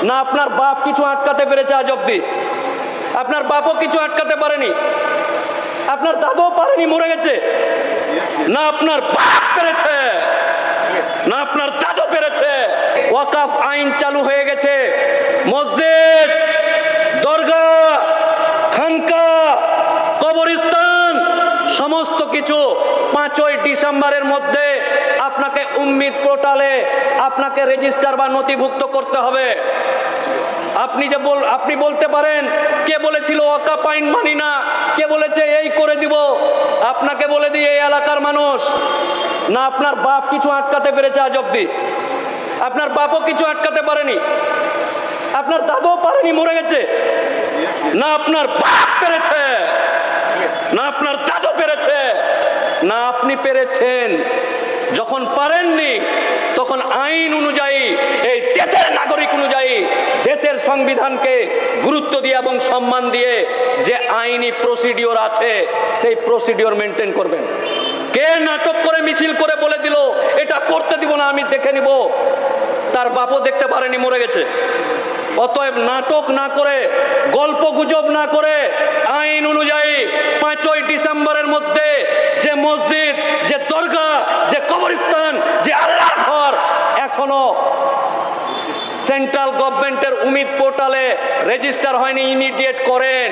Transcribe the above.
না আপনার বাপ কিছু আটকাতে পেরেছে আজ অব্দি? আপনার বাপও কিছু আটকাতে পারেনি, আপনার দাদাও পারেনি, মরে গেছে। না আপনার বাপ পেরেছে, না আপনার দাদু পেরেছে। ওয়াকফ আইন চালু হয়ে গেছে, মসজিদ, দরগা, খানকা, কবরস্থান সমস্ত কিছু 5ই ডিসেম্বরের মধ্যে আপনাকে উম্মিদ পোর্টালে আপনাকে রেজিস্টার বা নথিভুক্ত করতে হবে। আপনি বলতে পারেন কে বলেছিল ওয়াকফ আইন মানি না, কে বলেছে এই করে দিব। আপনাকে বলে দিই এই এলাকার মানুষ, না আপনার বাপ কিছু আটকাতে পেরেছে আজ অব্দি? আপনার বাপও কিছু আটকাতে পারেনি, আপনার দাদাও পারেনি, মরে গেছে। না আপনার বাপ পেরেছে, না আপনার দাদু পেরেছে, না আপনি পেরেছেন। যখন পারেননি তখন আইন অনুযায়ী, এই দেশের নাগরিক অনুযায়ী, দেশের সংবিধানকে গুরুত্ব দিয়ে এবং সম্মান দিয়ে যে আইনি প্রসিডিওর আছে সেই প্রসিডিওর মেনটেন করবেন। কে নাটক করে মিছিল করে বলে দিল এটা করতে দিব না, আমি দেখে নিব, তার বাপও দেখতে পারেনি, মরে গেছে। অতএব নাটক না করে, গল্প গুজব না করে, আইন অনুযায়ী 5ই ডিসেম্বরের মধ্যে যে মসজিদ, যে দরগা, যে কবরস্থান, যে আল্লাহর ঘর এখনো সেন্ট্রাল গভর্নমেন্টের উম্মিদ পোর্টালে রেজিস্টার হয়নি, ইমিডিয়েট করেন।